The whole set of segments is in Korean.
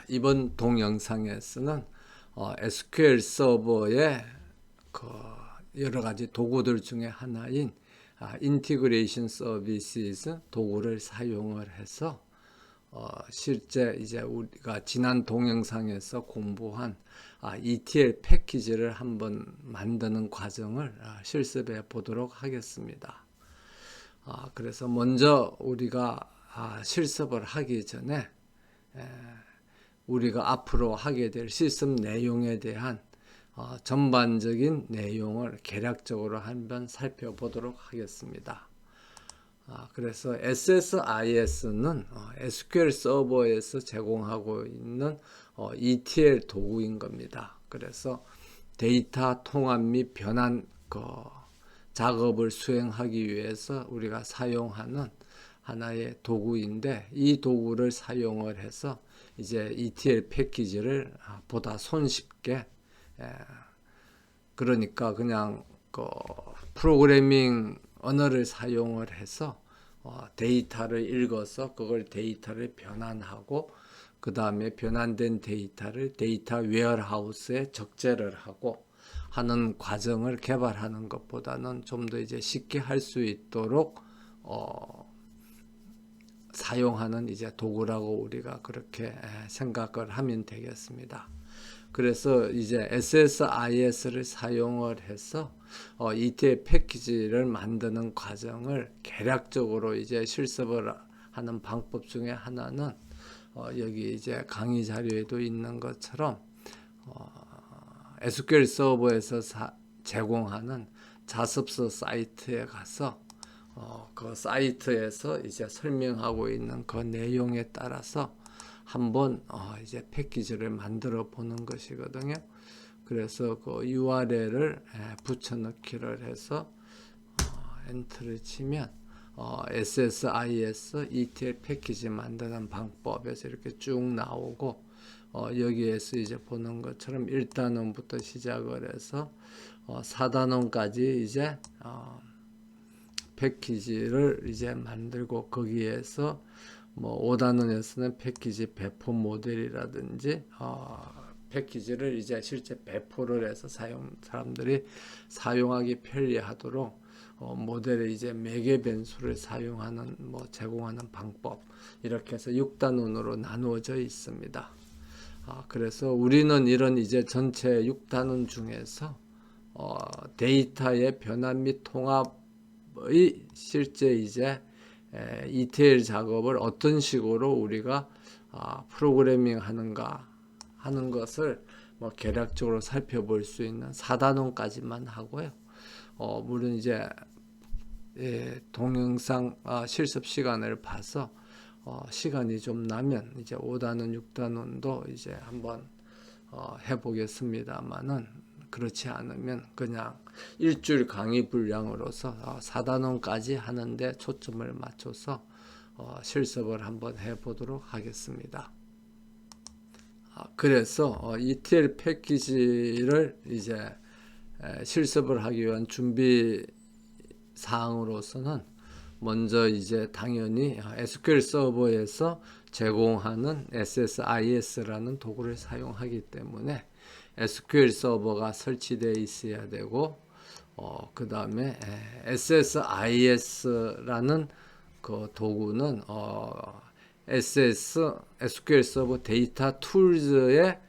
이번 동영상에서는 SQL 서버의 그 여러 가지 도구들 중에 하나인 인티그레이션 서비스 도구를 사용을 해서 실제 이제 우리가 지난 동영상에서 공부한 ETL 패키지를 한번 만드는 과정을 실습해 보도록 하겠습니다. 그래서 먼저 우리가 실습을 하기 전에 우리가 앞으로 하게 될 시스템 내용에 대한 전반적인 내용을 개략적으로 한번 살펴보도록 하겠습니다. 그래서 SSIS는 SQL 서버에서 제공하고 있는 ETL 도구인 겁니다. 그래서 데이터 통합 및 변환 작업을 수행하기 위해서 우리가 사용하는 하나의 도구인데, 이 도구를 사용을 해서 이제 ETL 패키지를 보다 손쉽게, 그러니까 그냥 프로그래밍 언어를 사용을 해서 데이터를 읽어서 그걸 데이터를 변환하고, 그 다음에 변환된 데이터를 데이터 웨어하우스에 적재를 하고 하는 과정을 개발하는 것보다는 좀 더 이제 쉽게 할 수 있도록 사용하는 이제 도구라고 우리가 그렇게 생각을 하면 되겠습니다. 그래서 이제 SSIS를 사용을 해서 ETL 패키지를 만드는 과정을 개략적으로 이제 실습을 하는 방법 중에 하나는 여기 이제 강의 자료에도 있는 것처럼 SQL 서버에서 제공하는 자습서 사이트에 가서 그 사이트에서 이제 설명하고 있는 그 내용에 따라서 한번 이제 패키지를 만들어 보는 것이거든요. 그래서 그 URL을 붙여넣기를 해서 엔터를 치면 SSIS ETL 패키지 만드는 방법에서 이렇게 쭉 나오고, 여기에서 이제 보는 것처럼 1단원부터 시작을 해서 4단원까지 이제 패키지를 이제 만들고, 거기에서 뭐 5단원에서는 패키지 배포 모델이라든지 패키지를 이제 실제 배포를 해서 사람들이 사용하기 편리하도록 모델의 이제 매개 변수를 사용하는 제공하는 방법, 이렇게 해서 6단원으로 나누어져 있습니다. 그래서 우리는 이런 이제 전체 6단원 중에서 데이터의 변환 및 통합의 실제 이제 ETL 작업을 어떤 식으로 우리가 프로그래밍 하는가 하는 것을 개략적으로 살펴볼 수 있는 4단원까지만 하고요. 물론 이제 동영상 실습 시간을 봐서 시간이 좀 나면 이제 5단원, 6단원도 이제 한번 해보겠습니다만은, 그렇지 않으면 그냥 일주일 강의 분량으로서 4단원까지 하는데 초점을 맞춰서 실습을 한번 해보도록 하겠습니다. 그래서 ETL 패키지를 이제 실습을 하기 위한 준비 사항으로서는 먼저 이제 당연히 SQL 서버에서 제공하는 SSIS라는 도구를 사용하기 때문에 SQL 서버가 설치되어 있어야 되고, 그 다음에 SSIS라는 그 도구는 SQL 서버 데이터 툴즈의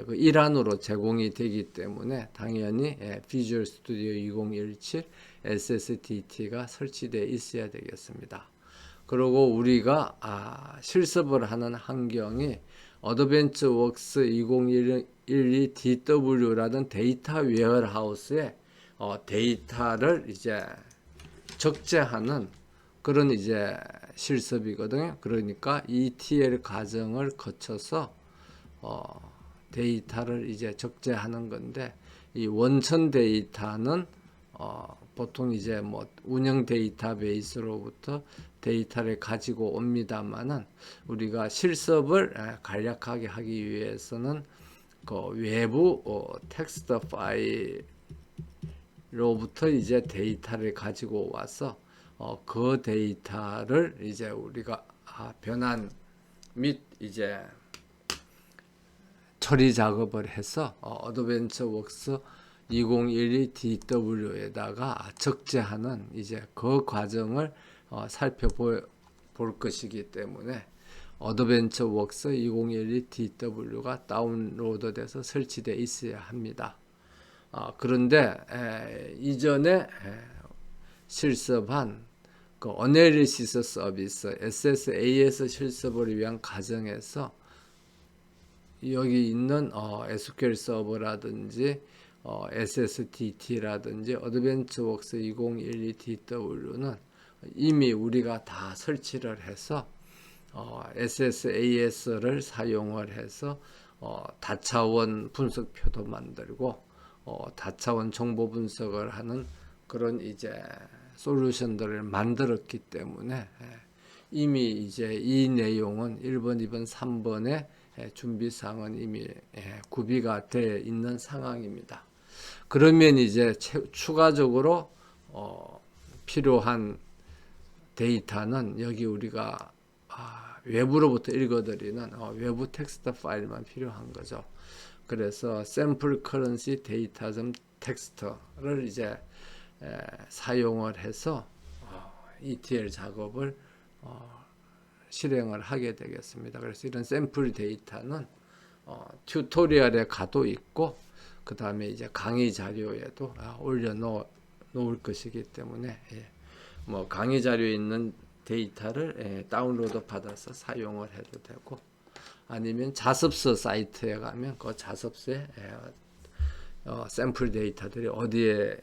그 일환으로 제공이 되기 때문에 당연히 비주얼 스튜디오 2017 SSDT가 설치되어 있어야 되겠습니다. 그리고 우리가 실습을 하는 환경이 어드밴스 웍스 2012 DW라는 데이터 웨어하우스에 데이터를 이제 적재하는 그런 이제 실습이거든요. 그러니까 ETL 과정을 거쳐서 데이터를 이제 적재하는 건데, 이 원천 데이터는 보통 이제 운영 데이터베이스로부터 데이터를 가지고 옵니다만은, 우리가 실습을 간략하게 하기 위해서는 그 외부 텍스트 파일로부터 이제 데이터를 가지고 와서 그 데이터를 이제 우리가 변환 및 이제 처리 작업을 해서 어드벤처 웍스 2012 DW에다가 적재하는 이제 그 과정을 살펴볼 것이기 때문에 어드벤처 웍스 2012 DW가 다운로드돼서 설치되어 있어야 합니다. 그런데 이전에 실습한 그 어널리시스 서비스 SSAS 실습을 위한 과정에서 여기 있는 SQL 서버라든지 SSDT라든지 어드벤처 웍스 2012 DW는 이미 우리가 다 설치를 해서 SSAS를 사용을 해서 다차원 분석표도 만들고 다차원 정보 분석을 하는 그런 이제 솔루션들을 만들었기 때문에 이미 이제 이 내용은 1번, 2번, 3번의 준비사항은 이미 구비가 되어 있는 상황입니다. 그러면 이제 추가적으로 필요한 데이터는 여기 우리가 외부로부터 읽어드리는 외부 텍스트 파일만 필요한 거죠. 그래서 샘플 커런시 데이터.텍스트를 이제 사용을 해서 ETL 작업을 실행을 하게 되겠습니다. 그래서 이런 샘플 데이터는 튜토리얼에 가도 있고 그 다음에 이제 강의 자료에도 올려 놓을 것이기 때문에 뭐 강의 자료에 있는 데이터를 다운로드 받아서 사용을 해도 되고 아니면 자습서 사이트에 가면 그 자습서에 샘플 데이터들이 어디에서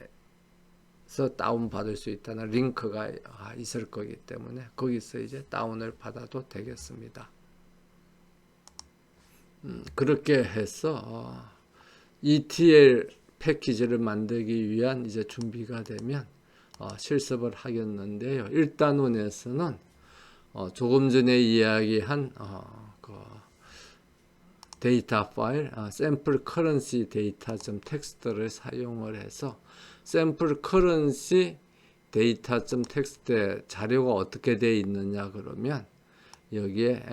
다운 받을 수 있다는 링크가 있을 거기 때문에 거기서 이제 다운을 받아도 되겠습니다. 그렇게 해서 ETL 패키지를 만들기 위한 이제 준비가 되면 실습을 하겠는데요. 1단원에서는 조금 전에 이야기한 그 데이터 파일 샘플 커런시 데이터.텍스트를 사용을 해서 샘플 커런시 데이터.텍스트의 자료가 어떻게 되어 있느냐 그러면 여기에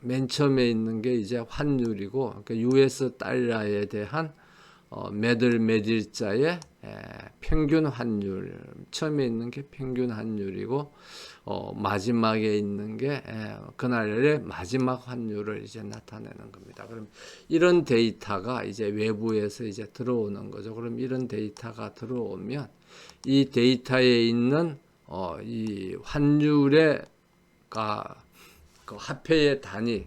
맨 처음에 있는 게 이제 환율이고 그러니까 US 달러에 대한 매들매질자의 평균 환율 처음에 있는 게 평균 환율이고 마지막에 있는 게 그날의 마지막 환율을 이제 나타내는 겁니다. 그럼 이런 데이터가 이제 외부에서 이제 들어오는 거죠. 그럼 이런 데이터가 들어오면 이 데이터에 있는 이 환율의 그 화폐의 단위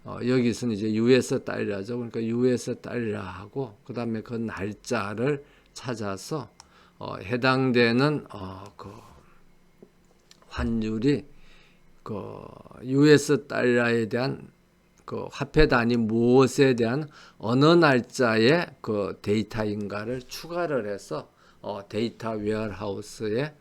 여기서는 이제 US 달러죠. 그러니까 US 달러하고 그 다음에 그 날짜를 찾아서 해당되는 그 환율이 그 US 달러에 대한 그 화폐 단위 무엇에 대한 어느 날짜의 그 데이터인가를 추가를 해서 데이터 웨어하우스에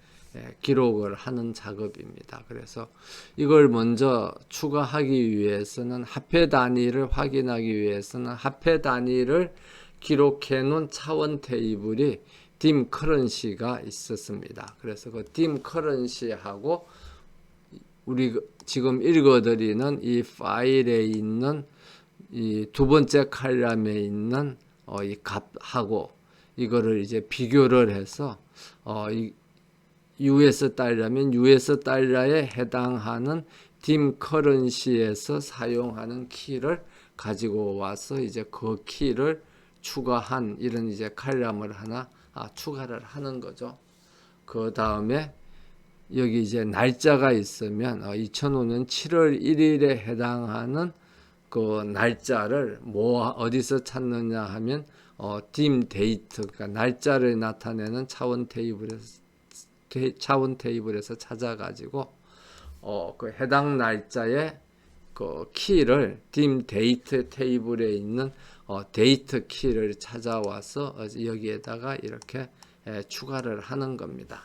기록을 하는 작업입니다. 그래서 이걸 먼저 추가하기 위해서는 화폐 단위를 확인하기 위해서는 화폐 단위를 기록해 놓은 차원 테이블이 dim currency가 있었습니다. 그래서 그 dim currency하고 우리 지금 읽어드리는 이 파일에 있는 이 두 번째 칼럼에 있는 이 값하고 이거를 이제 비교를 해서 US 달러면 US 달러에 해당하는 dim currency에서 사용하는 키를 가지고 와서 이제 그 키를 추가한 이런 이제 칼럼을 하나 추가를 하는 거죠. 그 다음에 여기 이제 날짜가 있으면 2005년 7월 1일에 해당하는 그 날짜를 어디서 찾느냐 하면 dim date 그러니까 날짜를 나타내는 차원 테이블에서 찾아가지고 그 해당 날짜의 그 키를 dim date 테이블에 있는 데이트 키를 찾아와서 여기에다가 이렇게 추가를 하는 겁니다.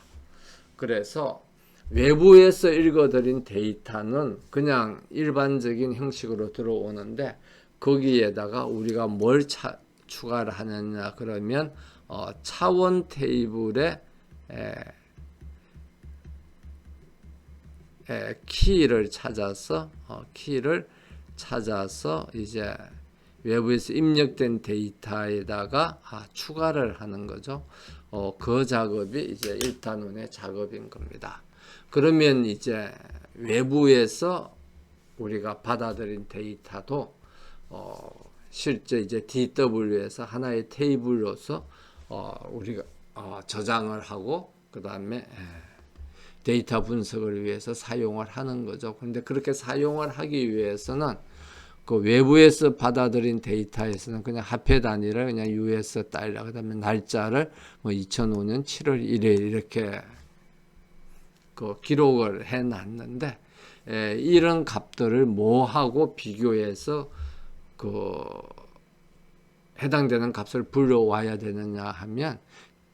그래서 외부에서 읽어드린 데이터는 그냥 일반적인 형식으로 들어오는데 거기에다가 우리가 뭘 추가를 하느냐 그러면 차원 테이블에 키를 찾아서 이제 외부에서 입력된 데이터에다가 추가를 하는 거죠. 그 작업이 이제 1단원의 작업인 겁니다. 그러면 이제 외부에서 우리가 받아들인 데이터도 실제 이제 DW에서 하나의 테이블로서 우리가 저장을 하고 그 다음에 데이터 분석을 위해서 사용을 하는 거죠. 그런데 그렇게 사용을 하기 위해서는 그 외부에서 받아들인 데이터에서는 그냥 화폐 단위를 그냥 US 달러, 그 다음에 날짜를 뭐 2005년 7월 1일 이렇게 그 기록을 해 놨는데, 이런 값들을 뭐하고 비교해서 그 해당되는 값을 불러와야 되느냐 하면,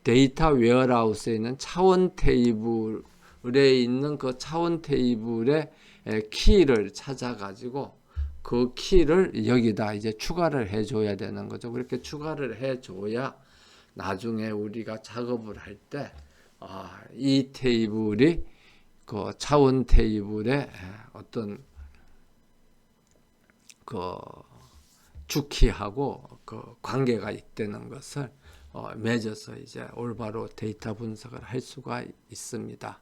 데이터 웨어하우스에 있는 차원 테이블에 있는 그 차원 테이블의 키를 찾아가지고 그 키를 여기다 이제 추가를 해줘야 되는 거죠. 그렇게 추가를 해줘야 나중에 우리가 작업을 할 때 이 테이블이 그 차원 테이블의 어떤 그 주키하고 그 관계가 있다는 것을 맺어서 이제 올바로 데이터 분석을 할 수가 있습니다.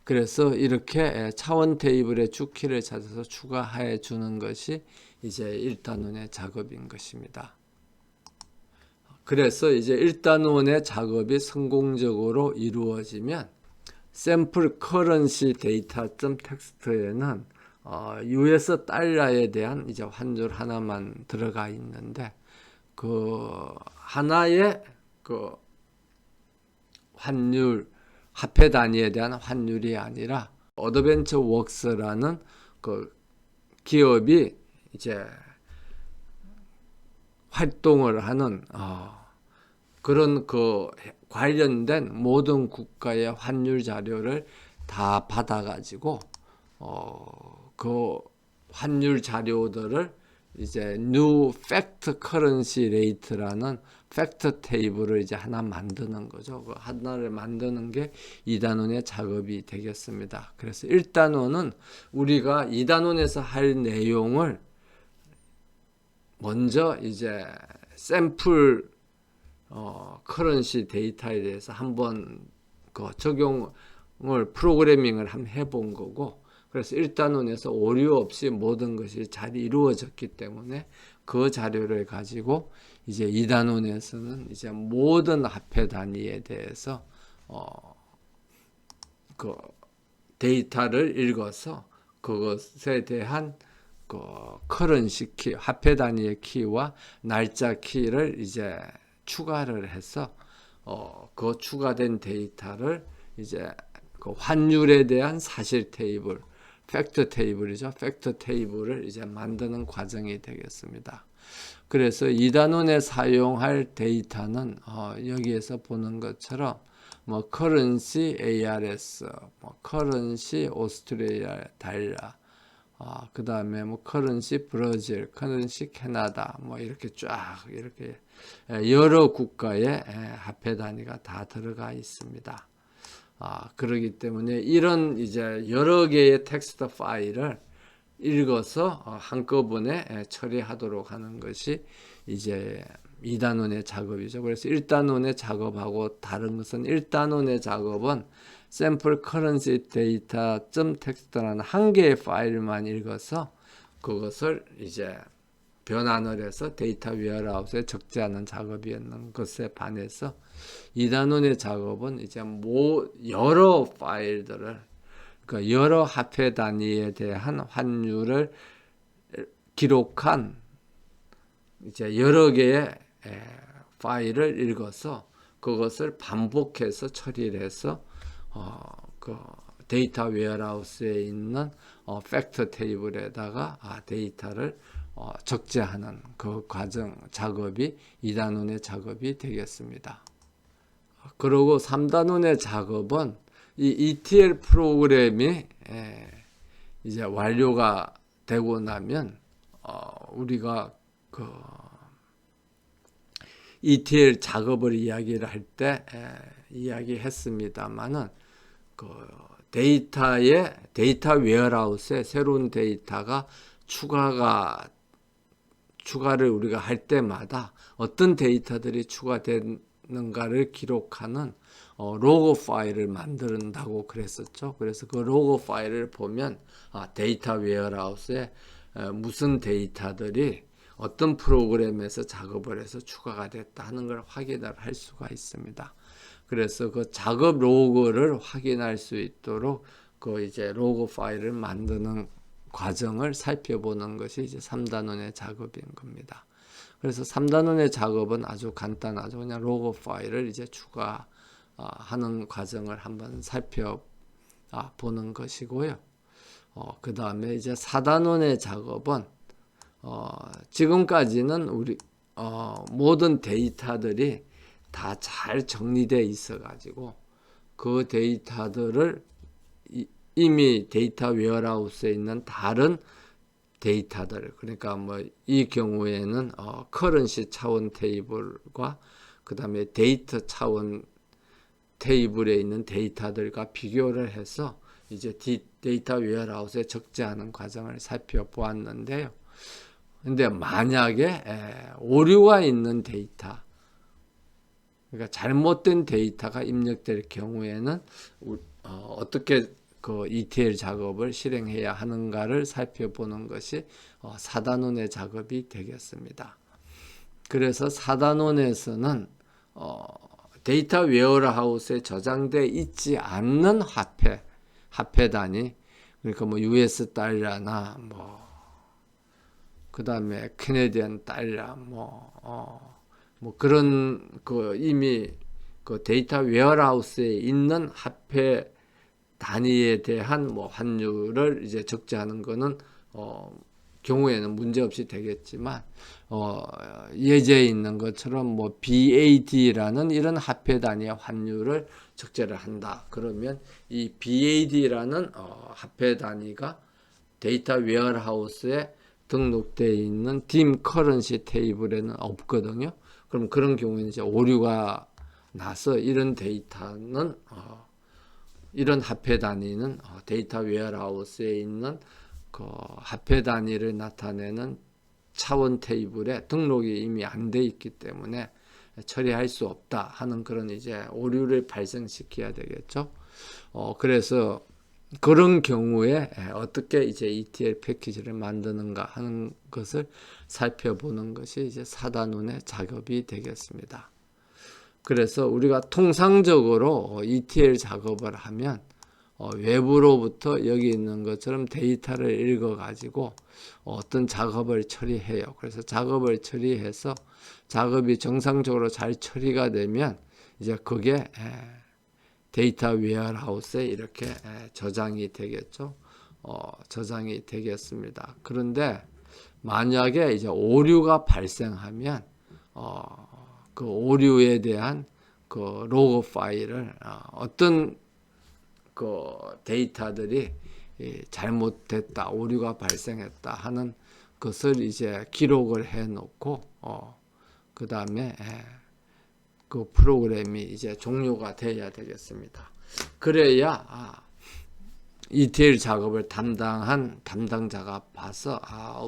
그래서 이렇게 차원 테이블의 주키를 찾아서 추가해 주는 것이 이제 1단원의 작업인 것입니다. 그래서 이제 1단원의 작업이 성공적으로 이루어지면 샘플 커런시 데이터.텍스트에는 US 달러에 대한 이제 환율 하나만 들어가 있는데, 그 하나의 그 환율 화폐 단위에 대한 환율이 아니라 어드벤처 웍스라는 그 기업이 이제 활동을 하는 그런 그 관련된 모든 국가의 환율 자료를 다 받아가지고 그 환율 자료들을 이제 New Fact Currency Rate라는 팩트 테이블을 이제 하나 만드는 거죠. 그 하나를 만드는 게 2단원의 작업이 되겠습니다. 그래서 1단원은 우리가 2단원에서 할 내용을 먼저 이제 샘플 커런시 데이터에 대해서 한번 그 적용을 프로그래밍을 한번 해본 거고, 그래서 1단원에서 오류 없이 모든 것이 잘 이루어졌기 때문에 그 자료를 가지고 이제 2단원에서는 이제 모든 화폐 단위에 대해서 그 데이터를 읽어서 그것에 대한 그 커런시 키, 화폐 단위의 키와 날짜 키를 이제 추가를 해서 그 추가된 데이터를 이제 그 환율에 대한 사실 테이블, 팩트 테이블이죠. 팩트 테이블을 이제 만드는 과정이 되겠습니다. 그래서 2단원에 사용할 데이터는 여기에서 보는 것처럼 뭐 커런시 ARS, 뭐 커런시 오스트레일리아 달러, 그 다음에 뭐 커런시 브라질, 커런시 캐나다, 뭐 이렇게 쫙 이렇게 여러 국가의 화폐 단위가 다 들어가 있습니다. 그렇기 때문에 이런 이제 여러 개의 텍스트 파일을 읽어서 한꺼번에 처리하도록 하는 것이 이제 2단원의 작업이죠. 그래서 1단원의 작업하고 다른 것은 1단원의 작업은 샘플 커런시 데이터.텍스트라는 한 개의 파일만 읽어서 그것을 이제 변환을 해서 데이터 웨어하우스에 적재하는 작업이었는 것에 반해서 2단원의 작업은 이제 여러 파일들을, 그러니까 여러 화폐 단위에 대한 환율을 기록한 이제 여러 개의 파일을 읽어서 그것을 반복해서 처리를 해서 그 데이터 웨어하우스에 있는 팩트 테이블에다가 데이터를 적재하는 그 과정 작업이 2단원의 작업이 되겠습니다. 그리고 3단원의 작업은 이 ETL 프로그램이 이제 완료가 되고 나면 우리가 그 ETL 작업을 이야기를 할 때 이야기했습니다만은 그 데이터 웨어하우스에 새로운 데이터가 추가가 추가를 우리가 할 때마다 어떤 데이터들이 추가되는가를 기록하는 로그 파일을 만든다고 그랬었죠. 그래서 그 로그 파일을 보면 데이터 웨어하우스에 무슨 데이터들이 어떤 프로그램에서 작업을 해서 추가가 됐다 하는 걸 확인을 할 수가 있습니다. 그래서 그 작업 로그를 확인할 수 있도록 그 이제 로그 파일을 만드는 과정을 살펴보는 것이 이제 3단원의 작업인 겁니다. 그래서 3단원의 작업은 아주 간단하죠. 그냥 로그 파일을 이제 추가하는 과정을 한번 살펴보는 것이고요. 그 다음에 이제 4단원의 작업은 지금까지는 우리 모든 데이터들이 다 잘 정리되어 있어 가지고 그 데이터들을 이미 데이터 웨어하우스에 있는 다른 데이터들, 그러니까 뭐 이 경우에는 커런시 차원 테이블과 그 다음에 데이터 차원 테이블에 있는 데이터들과 비교를 해서 이제 데이터 웨어하우스에 적재하는 과정을 살펴보았는데요. 근데 만약에 오류가 있는 데이터, 그러니까 잘못된 데이터가 입력될 경우에는 어떻게 그 ETL 작업을 실행해야 하는가를 살펴보는 것이 4단원의 작업이 되겠습니다. 그래서 4단원에서는 데이터 웨어하우스에 저장되어 있지 않는 화폐 단위, 그러니까 뭐 US 달러나 뭐 그다음에 캐네디언 달러 뭐 그런 그 이미 그 데이터 웨어하우스에 있는 화폐 단위에 대한 뭐 환율을 이제 적재하는 거는 경우에는 문제 없이 되겠지만 예제에 있는 것처럼 뭐 BAD라는 이런 화폐 단위의 환율을 적재를 한다. 그러면 이 BAD라는 화폐 단위가 데이터 웨어하우스에 등록되어 있는 딤 커런시 테이블에는 없거든요. 그럼 그런 경우에는 이제 오류가 나서 이런 데이터는 이런 화폐 단위는 데이터 웨어하우스에 있는 그 화폐 단위를 나타내는 차원 테이블에 등록이 이미 안 돼 있기 때문에 처리할 수 없다 하는 그런 이제 오류를 발생시켜야 되겠죠. 그래서 그런 경우에 어떻게 이제 ETL 패키지를 만드는가 하는 것을 살펴보는 것이 이제 4단원의 작업이 되겠습니다. 그래서 우리가 통상적으로 ETL 작업을 하면 외부로부터 여기 있는 것처럼 데이터를 읽어 가지고 어떤 작업을 처리해요. 그래서 작업을 처리해서 작업이 정상적으로 잘 처리가 되면 이제 그게 데이터 웨어하우스에 이렇게 저장이 되겠죠. 저장이 되겠습니다. 그런데 만약에 이제 오류가 발생하면 그 오류에 대한 그 로그 파일을 어떤 그 데이터들이 잘못됐다, 오류가 발생했다 하는 것을 이제 기록을 해 놓고 그 다음에 그 프로그램이 이제 종료가 돼야 되겠습니다. 그래야 ETL 작업을 담당한 담당자가 봐서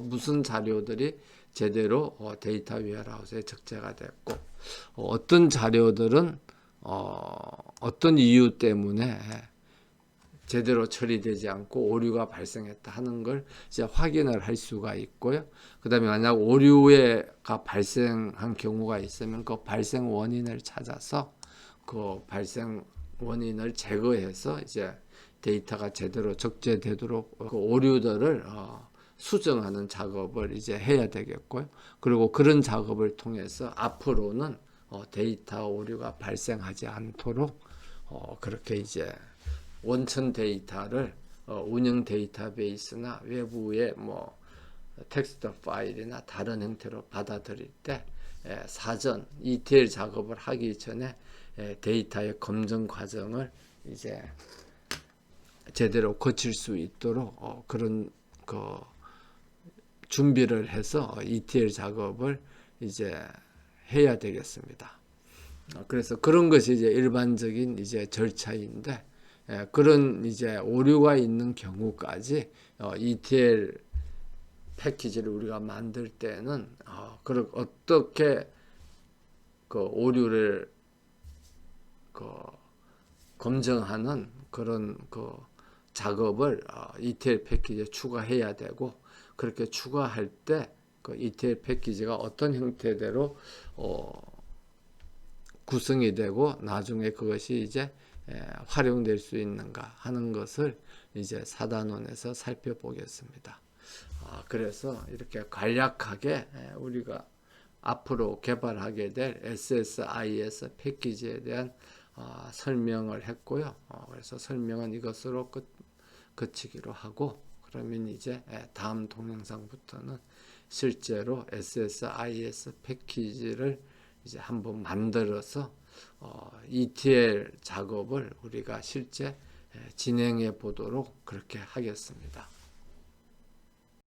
무슨 자료들이 제대로 데이터 웨어하우스에 적재가 됐고 어떤 자료들은 어떤 이유 때문에 제대로 처리되지 않고 오류가 발생했다 하는 걸 이제 확인을 할 수가 있고요. 그 다음에 만약 오류가 발생한 경우가 있으면 그 발생 원인을 찾아서 그 발생 원인을 제거해서 이제 데이터가 제대로 적재되도록 그 오류들을 수정하는 작업을 이제 해야 되겠고요. 그리고 그런 작업을 통해서 앞으로는 데이터 오류가 발생하지 않도록 그렇게 이제 원천 데이터를 운영 데이터베이스나 외부의 뭐 텍스트 파일이나 다른 형태로 받아들일 때 사전 ETL 작업을 하기 전에 데이터의 검증 과정을 이제 제대로 거칠 수 있도록 그런 그 준비를 해서 ETL 작업을 이제 해야 되겠습니다. 그래서 그런 것이 이제 일반적인 이제 절차인데 그런 이제 오류가 있는 경우까지 ETL 패키지를 우리가 만들 때는 어떻게 그 오류를 그 검증하는 그런 그 작업을 ETL 패키지에 추가해야 되고, 그렇게 추가할 때 그 ETL 패키지가 어떤 형태대로 구성이 되고 나중에 그것이 이제 활용될 수 있는가 하는 것을 이제 4단원에서 살펴보겠습니다. 그래서 이렇게 간략하게 우리가 앞으로 개발하게 될 SSIS 패키지에 대한 설명을 했고요. 그래서 설명은 이것으로 그치기로 하고, 그러면 이제 다음 동영상부터는 실제로 SSIS 패키지를 이제 한번 만들어서 ETL 작업을 우리가 실제 진행해 보도록 그렇게 하겠습니다.